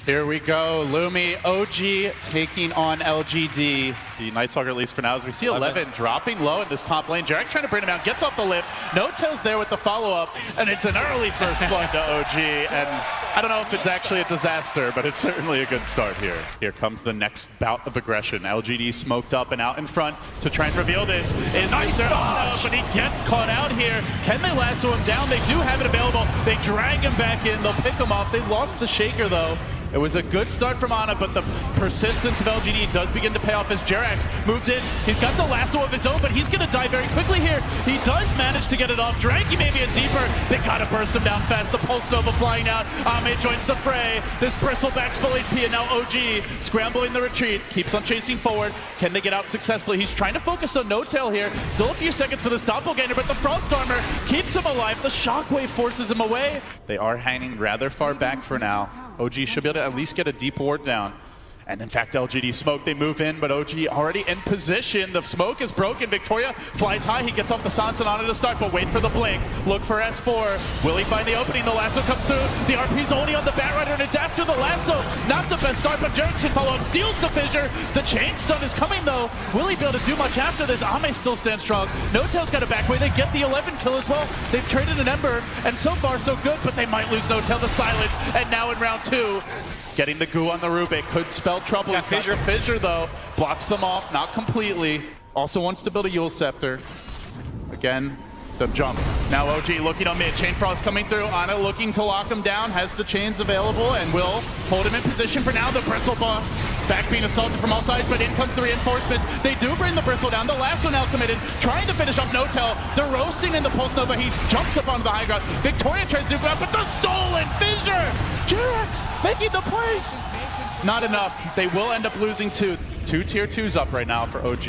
Here we go, Lumi, OG taking on LGD. The Night Stalker, at least for now, as we see 11 dropping low in this top lane. Jarek trying to bring him out, gets off the lift. No-Tail's there with the follow-up, and it's an early first blood to OG. And I don't know if it's actually a disaster, but it's certainly a good start here. Here comes the next bout of aggression. LGD smoked up and out in front to try and reveal this. Is nice dodge, but he gets caught out here. Can they lasso him down? They do have it available. They drag him back in. They'll pick him off. They lost the Shaker, though. It was a good start from Ana, but the persistence of LGD does begin to pay off as Jerax moves in. He's got the lasso of his own, but he's going to die very quickly here. He does manage to get it off. Dranky maybe a deeper. They got to burst him down fast. The Pulse Nova flying out. Ame joins the fray. This Bristleback's full HP, and now OG scrambling the retreat. Keeps on chasing forward. Can they get out successfully? He's trying to focus on No-Tail here. Still a few seconds for this doppelganger, but the Frost Armor keeps him alive. The Shockwave forces him away. They are hanging rather far back for now. OG should be able to at least get a deep ward down. And in fact, LGD smoke, they move in, but OG already in position. The smoke is broken. Victoria flies high. He gets off the Sansan on it to start, but wait for the blink. Look for S4. Will he find the opening? The lasso comes through. The RP's only on the Batrider, and it's after the lasso. Not the best start, but Jarek can follow up. Steals the fissure. The chain stun is coming, though. Will he be able to do much after this? Ame still stands strong. No-Tail's got a back way. They get the 11 kill as well. They've traded an Ember, and so far so good, but they might lose No-Tail to silence. And now in round 2, getting the goo on the Rubik could spell trouble. He's got Fissure though, blocks them off, not completely. Also wants to build a Yule Scepter. Again, the jump. Now OG looking on mid, Chain Frost coming through. Ana looking to lock him down, has the chains available and will hold him in position for now. The Bristle buff, back being assaulted from all sides, but in comes the reinforcements. They do bring the Bristle down. The lasso now committed, trying to finish off No-Tail. They're roasting in the Pulse Nova. He jumps up onto the high ground. Victoria tries to do that, but the stolen Fissure! Jerax making the plays! Not enough. They will end up losing two tier 2s up right now for OG.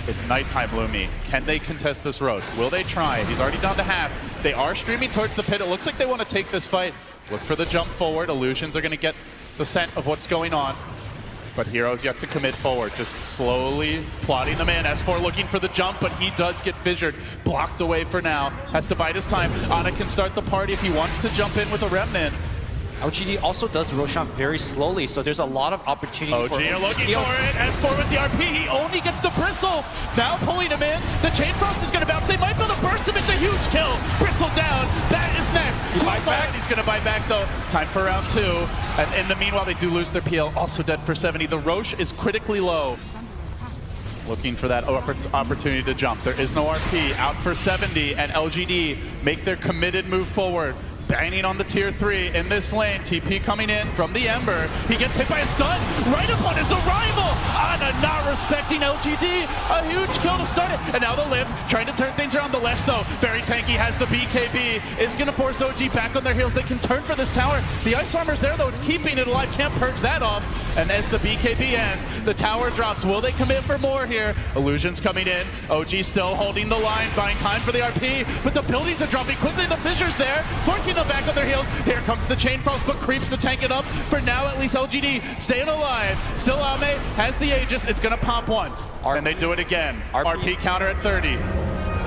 It's nighttime, Lumi. Can they contest this road? Will they try? He's already down to half. They are streaming towards the pit. It looks like they want to take this fight. Look for the jump forward. Illusions are going to get the scent of what's going on. But Hero's yet to commit forward, just slowly plotting them in. S4 looking for the jump, but he does get fissured. Blocked away for now. Has to bide his time. Ana can start the party if he wants to jump in with a Remnant. LGD also does Roshan very slowly, so there's a lot of opportunity for him are looking for it. S4 with the RP. He only gets the Bristle. Now pulling him in. The Chain Frost is going to bounce. They might be able to burst him. It's a huge kill. Bristle down. That is next. He buys back. He's going to buy back, though. Time for round 2. And in the meanwhile, they do lose their PL. Also dead for 70. The Roche is critically low. Looking for that opportunity to jump. There is no RP. Out for 70. And LGD make their committed move forward. Banging on the tier 3 in this lane. TP coming in from the Ember. He gets hit by a stun right upon his arrival. Ana not respecting LGD. A huge kill to start it. And now the lift trying to turn things around. The left though. Very tanky, has the BKB. Is going to force OG back on their heels. They can turn for this tower. The Ice Armor's there though. It's keeping it alive. Can't purge that off. And as the BKB ends, the tower drops. Will they commit for more here? Illusions coming in. OG still holding the line. Buying time for the RP. But the buildings are dropping quickly. The Fissure's there. Forcing them back on their heels. Here comes the Chain Frost, but creeps to tank it up. For now, at least LGD staying alive. Still Ame has the Aegis. It's going to pop once. And they do it again. RP counter at 30.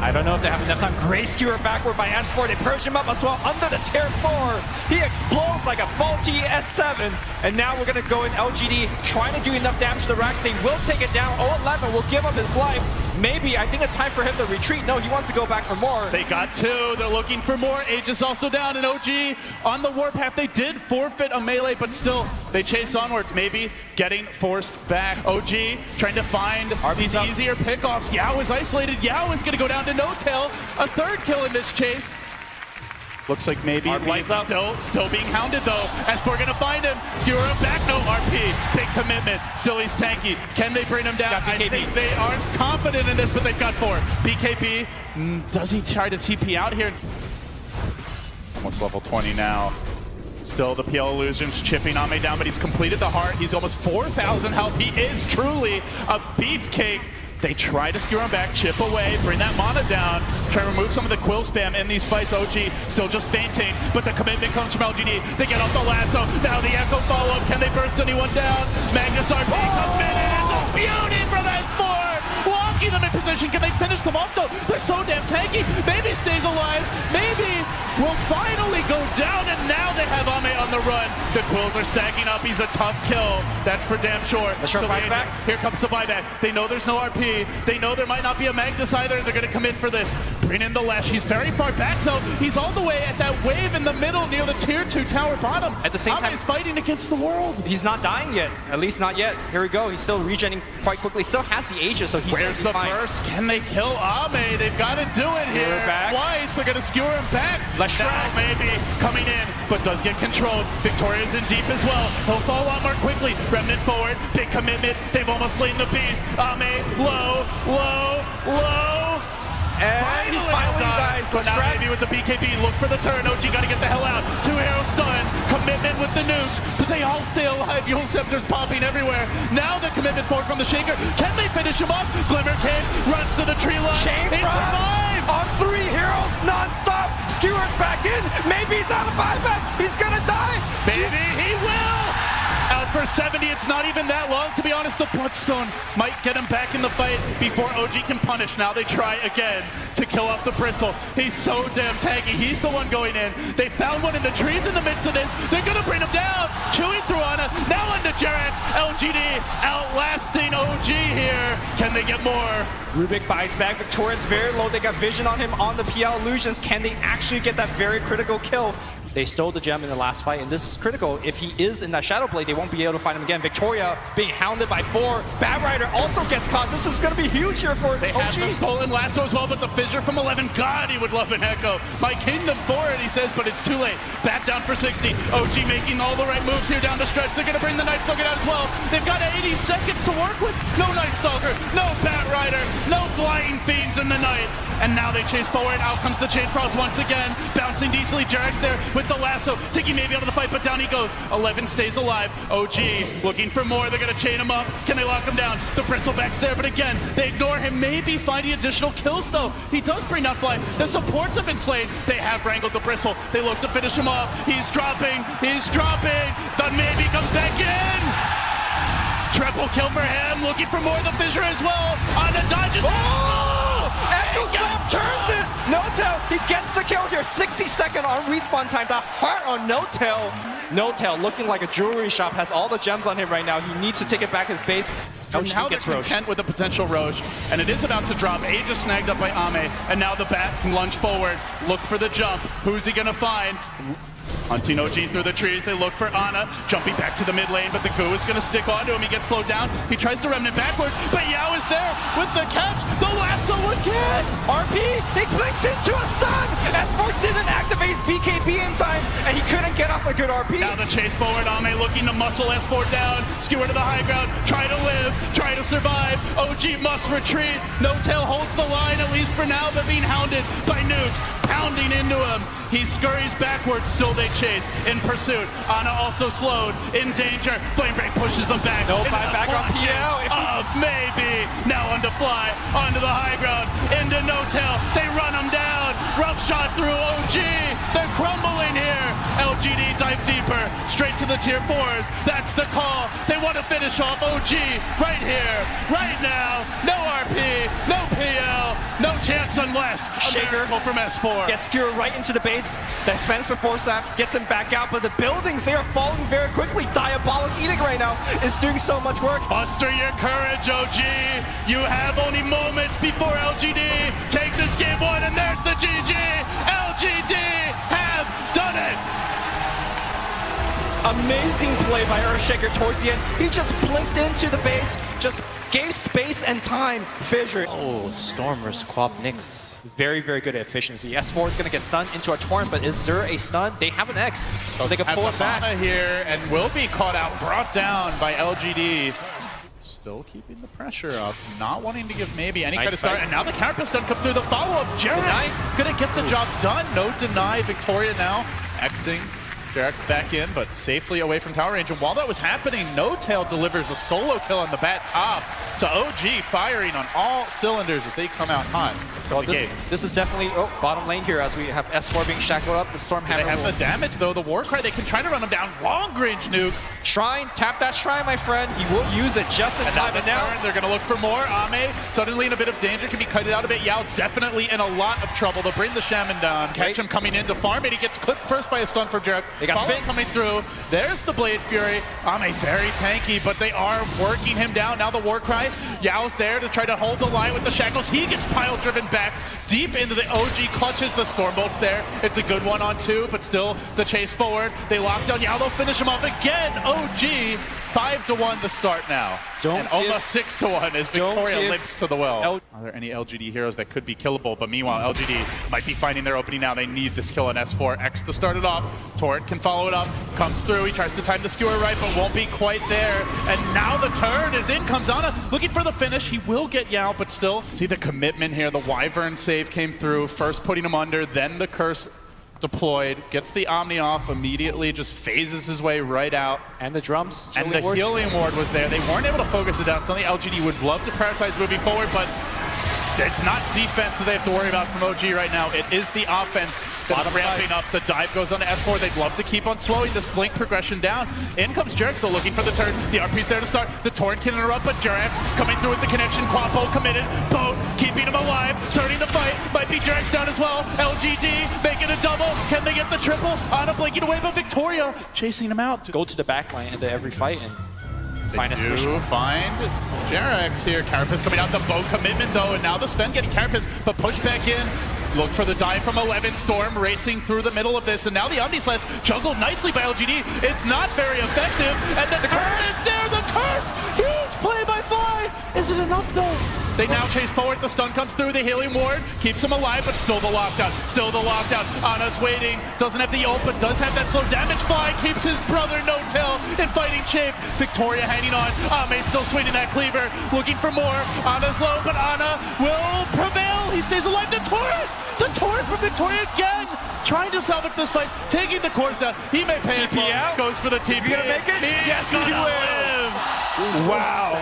I don't know if they have enough time. Gray Skewer backward by S4. They purge him up as well under the tier 4. He explodes like a faulty S7. And now we're going to go in LGD trying to do enough damage to the Rax. They will take it down. 0-11 will give up his life. Maybe, I think it's time for him to retreat. No, he wants to go back for more. They got 2. They're looking for more. Aegis also down, and OG on the warpath. They did forfeit a melee, but still, they chase onwards. Maybe getting forced back. OG trying to find these easier pickoffs. Yao is isolated. Yao is going to go down to No-Tail. A 3rd kill in this chase. Looks like maybe White's still being hounded though. S4 gonna find him. Skewer him back. No RP. Big commitment. Still he's tanky. Can they bring him down? I think they aren't confident in this, but they've got 4. BKB. Does he try to TP out here? Almost level 20 now. Still the PL Illusions chipping Ame down, but he's completed the heart. He's almost 4,000 health. He is truly a beefcake. They try to skewer him back, chip away, bring that mana down, try to remove some of the quill spam in these fights. OG still just fainting, but the commitment comes from LGD. They get off the lasso. Now the Echo follow-up. Can they burst anyone down? Magnus RP comes in, and it's a beauty from S4! Walking them in position. Can they finish them off, though? They're so damn tanky. Maybe stays alive. Maybe will finally go down, and now they have Ame on the run. The Quills are stacking up. He's a tough kill. That's for damn sure. The short buyback. Here comes the buyback. They know there's no RP. They know there might not be a Magnus either. They're going to come in for this. Bring in the Lash. He's very far back, though. He's all the way at that wave in the middle near the tier 2 tower bottom. At the same time, he's fighting against the world. He's not dying yet. At least not yet. Here we go. He's still regenerating quite quickly. Still has the Aegis, so he's Where's the fine. burst? Can they kill Ame? They've got to do it Skewer here. back. Twice. They're going to skewer him back. Let's now try. maybe coming in, but does get controlled. Victoria's in deep as well. He'll fall a lot more quickly. Remnant forward. Big commitment. They've almost slain the beast. Ame low, low, low. And he finally dies. But now maybe with the BKB, look for the turn. OG got to get the hell out. 2 arrows stun. Commitment with the nukes. But they all stay alive. Yule Scepter's popping everywhere. Now the commitment forward from the Shaker. Can they finish him up? Glimmer Kid runs to the tree line. Chain He front survives. on 3 heroes non-stop. Skewer's back in. Maybe he's out of buyback. He's gonna die. Maybe he will. Out for 70. It's not even that long, to be honest. The Bloodstone might get him back in the fight before OG can punish. Now they try again to kill off the Bristle. He's so damn tanky. He's the one going in. They found one in the trees in the midst of this. They're going to bring him down. Chewing through Ana. Now into Jerax. LGD outlasting OG here. Can they get more? Rubik buys back. Victoria's very low. They got vision on him on the PL illusions. Can they actually get that very critical kill? They stole the gem in the last fight, and this is critical. If he is in that Shadow Blade, they won't be able to find him again. Victoria being hounded by 4. Bad Rider also gets caught. This is going to be huge here for They OG. have the stolen lasso as well, but the fissure from 11. God, he would love an echo. My kingdom for it, he says, but it's too late. Back down for 60. OG making all the right moves here down the stretch. They're going to bring the Night Stalker out as well. They've got 80 seconds to work with. No Night Stalker, no Bat Rider, no Flying Fiends in the night. And now they chase forward. Out comes the Chain Frost once again. Bouncing decently. Jerax there with the lasso. Tiki maybe out of the fight, but down he goes. 11 stays alive. OG looking for more. They're going to chain him up. Can they lock him down? The Bristleback's there, but again, they ignore him. Maybe finding additional kills, though. He does bring down Fly. The supports have been slain. They have wrangled the Bristle. They look to finish him off. He's dropping. He's dropping. The maybe comes back in. Triple kill for him. Looking for more of the fissure as well. On the dodges. Echo Slap turns it! No-Tail, he gets the kill here. 60-second on respawn time. The heart on No-Tail. No-Tail looking like a jewelry shop, has all the gems on him right now. He needs to take it back his base. And now they're content with a potential Roche, and it is about to drop. Aegis snagged up by Ame, and now the Bat can lunge forward. Look for the jump. Who's he gonna find? Hunting OG through the trees, they look for Ana, jumping back to the mid lane, but the Goo is gonna stick onto him. He gets slowed down. He tries to remnant backwards, but Yao is there with the catch. The lasso again. RP, he clicks into a stun. S4 didn't activate his BKB in time, and he couldn't get off a good RP. Now the chase forward, Ame looking to muscle S4 down, skewer to the high ground, try to live, try to survive. OG must retreat. No-Tail holds the line, at least for now, but being hounded by nukes, pounding into him. He scurries backwards, still they chase in pursuit. Ana also slowed, in danger. Flame Break pushes them back. No buyback on PL. Maybe. Now onto Fly, onto the high ground, into No-Tail. They run him down. Rough shot through OG. They're crumbling here. LGD dive deeper, straight to the tier 4s. That's the call. They want to finish off OG right here, right now. No RP, no PL, no chance unless Shaker from S4. Gets skewered right into the base. Defense for Forstaff gets him back out, but the buildings, they are falling very quickly. Diabolic Edict right now is doing so much work. Muster your courage, OG. You have only moments before LGD. Take this game 1, and there's the GG. LGD have done it. Amazing play by Earthshaker towards the end. He just blinked into the base, just gave space and time. Fissure. Oh, Storm versus Quap Nyx. Very, very good at efficiency. S4 is going to get stunned into a torrent, but is there a stun? They have an X, so they can pull it back. Ana here and will be caught out, brought down by LGD. Still keeping the pressure up, not wanting to give maybe any kind of start. And now the counter stun come through the follow-up. Jerax gonna get the job done. No deny. Victoria now Xing. Jerax back in, but safely away from tower range. And while that was happening, No-Tail delivers a solo kill on the Bat top. So OG firing on all cylinders as they come out hot. Well, the game. this is definitely bottom lane here as we have S4 being shackled up. The Stormhammer They have will the damage though. The Warcry, they can try to run him down. Long range nuke. Shrine, tap that Shrine, my friend. He will use it just in time. And now they're going to look for more. Ame suddenly in a bit of danger, can be kited out a bit. Yao definitely in a lot of trouble. They'll bring the Shaman down. Catch him coming in to farm it. He gets clipped first by a stun for Jarek. They got spin coming through. There's the Blade Fury. Ame very tanky, but they are working him down. Now the Warcry. Yao's there to try to hold the line with the shackles. He gets pile driven back deep into the OG, clutches the Stormbolt's there. It's a good 1-on-2, but still the chase forward. They lock down Yao. They'll finish him off again. OG 5-1 to start now. And almost 6-1 as Victoria limps to the well. Are there any LGD heroes that could be killable? But meanwhile, LGD might be finding their opening now. They need this kill on S4. X to start it off. Torrent can follow it up. Comes through. He tries to time the skewer right, but won't be quite there. And now the turn is in. Comes Ana looking for the finish. He will get Yao, but still. See the commitment here. The Wyvern save came through. First putting him under, then the curse deployed, gets the Omni off immediately, just phases his way right out. And the drums. And the healing ward was there. They weren't able to focus it down. Something LGD would love to prioritize moving forward, but it's not defense that they have to worry about from OG right now. It is the offense that's ramping up. The dive goes on to S4. They'd love to keep on slowing this blink progression down. In comes Jerax, still looking for the turn. The RP's there to start. The Torrent can interrupt, but Jerax coming through with the connection. Quapo committed. Boat keeping him alive. Turning the fight. Might be Jerax down as well. LGD making a double. Can they get the triple? Ana blinking away, but Victoria chasing him out. Go to the back line into every fight and find a solution. Find Jerax here. Carapace coming out, the bow commitment though, and now the Sven getting Carapace, but push back in. Look for the dive from 11. Storm racing through the middle of this, and now the Omni Slash juggled nicely by LGD. It's not very effective, and the curse is there, the curse! Huge play by Fly! Is it enough though? They now chase forward, the stun comes through, the healing ward keeps him alive, but still the lockdown, Ana's waiting, doesn't have the ult, but does have that slow damage. Fly keeps his brother No Tail in fighting shape. Victoria hanging on, Ame still swinging that cleaver, looking for more. Ana's low, but Ana will prevail. He stays alive. The Torrent from Victoria again, trying to salvage this fight, taking the cores down. He may pay as well. out. Goes for the TP. Is he gonna make it? Yes, he will. Wow.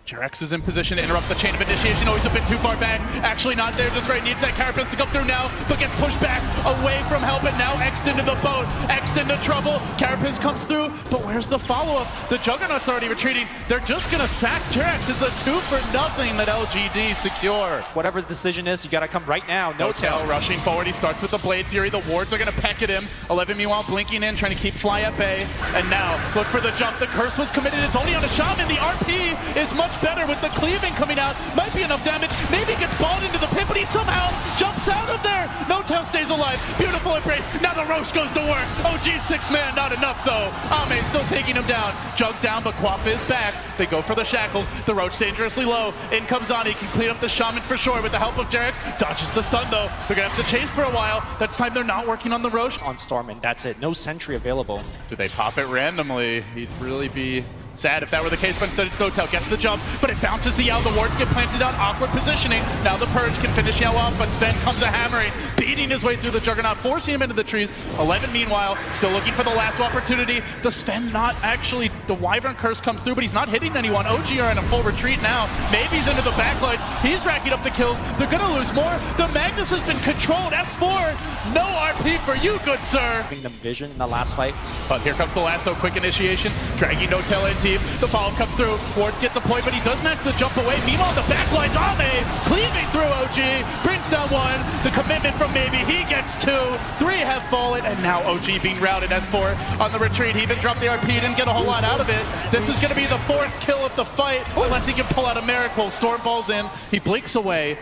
Jerax is in position to interrupt the chain of initiation. Oh, he's a bit too far back. Actually not there just right. Needs that Carapace to come through now, but gets pushed back away from help. And now X'd into the boat. X'd into trouble. Carapace comes through, but where's the follow-up? The Juggernaut's already retreating. They're just going to sack Jerax. It's a 2-for-0 that LGD secure. Whatever the decision is, you got to come right now. No Tail rushing forward. He starts with the Blade Fury. The wards are going to peck at him. 11 meanwhile blinking in, trying to keep Fly at bay. And now look for the jump. The curse was committed. It's only on a Shaman. The RP is much better with the cleaving coming out. Might be enough damage. Maybe gets balled into the pit, but he somehow jumps out of there. No Tail stays alive. Beautiful embrace. Now the Roche goes to work. OG 6-man, not enough though. Ame still taking him down. Jug down, but Quap is back. They go for the shackles. The Roche dangerously low. In comes on. He can clean up the Shaman for sure with the help of Jerax. Dodges the stun though. They're gonna have to chase for a while. That's time they're not working on the Roche. On Storm, and that's it. No sentry available. Do they pop it randomly? He'd really be sad if that were the case, but instead it's No Tail. Gets the jump, but it bounces to Yao. The wards get planted on. Awkward positioning. Now the Purge can finish Yao off, but Sven comes a hammering, beating his way through the Juggernaut, forcing him into the trees. 11 meanwhile, still looking for the last opportunity. The Sven not actually, the Wyvern curse comes through, but he's not hitting anyone. OG are in a full retreat now. Maybe's into the backlines. He's racking up the kills. They're gonna lose more. The Magnus has been controlled. S4, no RP for you, good sir. Giving them vision in the last fight. But here comes the lasso, quick initiation, dragging No Tail in deep. The follow comes through. Wards get deployed, but he does manage to jump away. Meanwhile, the backline's Ame cleaving through OG. Brings down one. The commitment from Maybe. He gets 2. 3 have fallen, and now OG being routed. S4 on the retreat. He even dropped the RP. Didn't get a whole lot out of it. This is going to be the 4th kill of the fight, unless he can pull out a miracle. Storm balls in. He blinks away.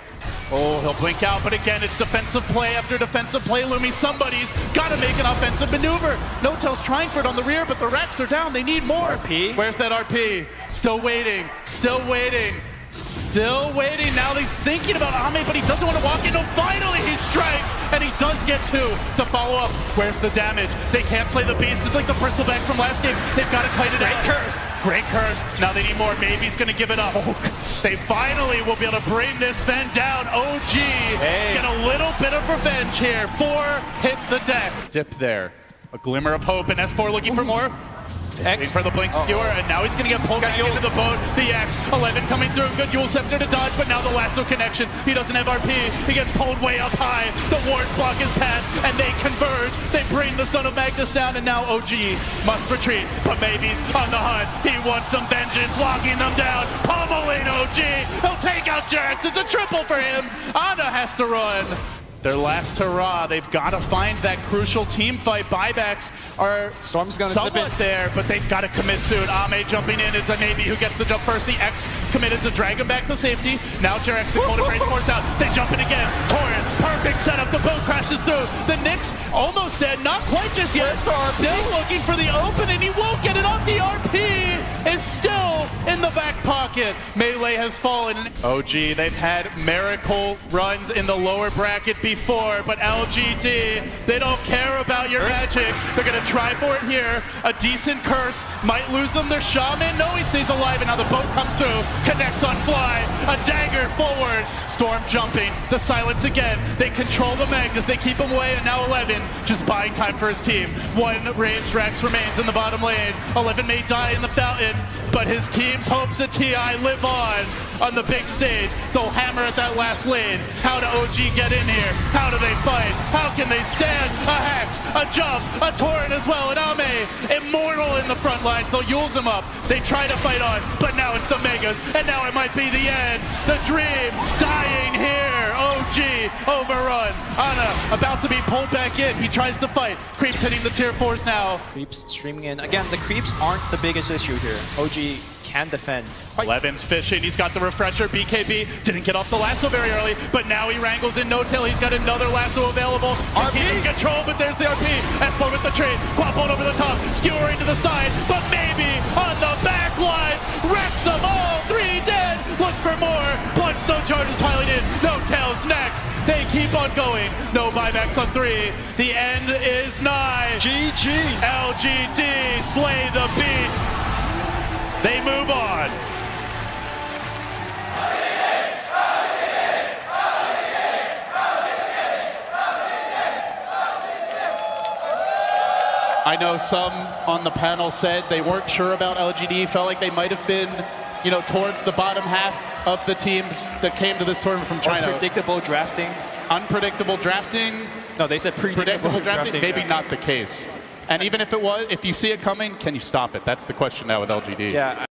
Oh, he'll blink out, but again, it's defensive play after defensive play looming. Somebody's got to make an offensive maneuver. No Tail's trying for it on the rear, but the Rex are down. They need more. RP? Where's that RP? Still waiting. Still waiting. Still waiting. Now he's thinking about Ame, but he doesn't want to walk in. No, finally he strikes, and he does get 2 to follow up. Where's the damage? They can't slay the beast. It's like the bristleback from last game. They've got to kite it out. Great curse. Now they need more. Maybe he's going to give it up. They finally will be able to bring this Sven down. OG get a little bit of revenge here. 4 hit the deck. Dip there. A glimmer of hope, and S4 looking for more. Waiting for the blink skewer, and now he's going to get pulled back into the boat. The X, 11 coming through, good Yule Scepter to dodge, but now the lasso connection. He doesn't have RP, he gets pulled way up high. The wards block his path, and they converge. They bring the Son of Magnus down, and now OG must retreat, but Maybe's on the hunt. He wants some vengeance, locking them down, pummeling OG. He'll take out Jax, it's a triple for him. Ana has to run. Their last hurrah. They've got to find that crucial team fight. Buybacks are Storm's gonna somewhat there, but they've got to commit soon. Ame jumping in. It's a Navy who gets the jump first. The X committed to drag him back to safety. Now Jarex, the Cold Embrace ports out. They jump in again. Torrent, perfect setup. The boat crashes through. The Nyx almost dead. Not quite just yet. Still looking for the open, and he won't get it off. The RP is still in the back pocket. Melee has fallen. OG, they've had miracle runs in the lower bracket before, but LGD, they don't care about your magic. They're gonna try for it here. A decent curse might lose them their shaman. No, he stays alive, and now the boat comes through, connects on fly. A dagger forward. Storm jumping. The silence again. They control the Magnus. They keep him away, and now 11 just buying time for his team. One ranged Rex remains in the bottom lane. 11 may die in the fountain, but his team's hopes at TI live on the big stage. They'll hammer at that last lane. How do OG get in here? How do they fight? How can they stand? A Hex, a jump, a Torrent as well, and Ame, immortal in the front lines. They'll use him up. They try to fight on, but now it's the Megas, and now it might be the end. The Dream dying here. OG overrun. Ana about to be pulled back in. He tries to fight. Creeps hitting the tier 4s now. Creeps streaming in. Again, the creeps aren't the biggest issue here. OG can defend. Levin's fishing, he's got the refresher. BKB didn't get off the lasso very early, but now he wrangles in no tail. He's got another lasso available. RP in control, but there's the RP. S4 with the trade. Quapon over the top, skewering to the side, but maybe on the back lines. Wrecks them all, 3 dead. Look for more. Bloodstone charges piling in. No tails next. They keep on going. No buybacks on 3. The end is nigh. GG. LGD slay the beast. They move on. I know some on the panel said they weren't sure about LGD, felt like they might have been, towards the bottom half of the teams that came to this tournament from China. Unpredictable drafting. Unpredictable drafting. No, they said predictable drafting. Maybe not the case. And even if it was, if you see it coming, can you stop it? That's the question now with LGD. Yeah.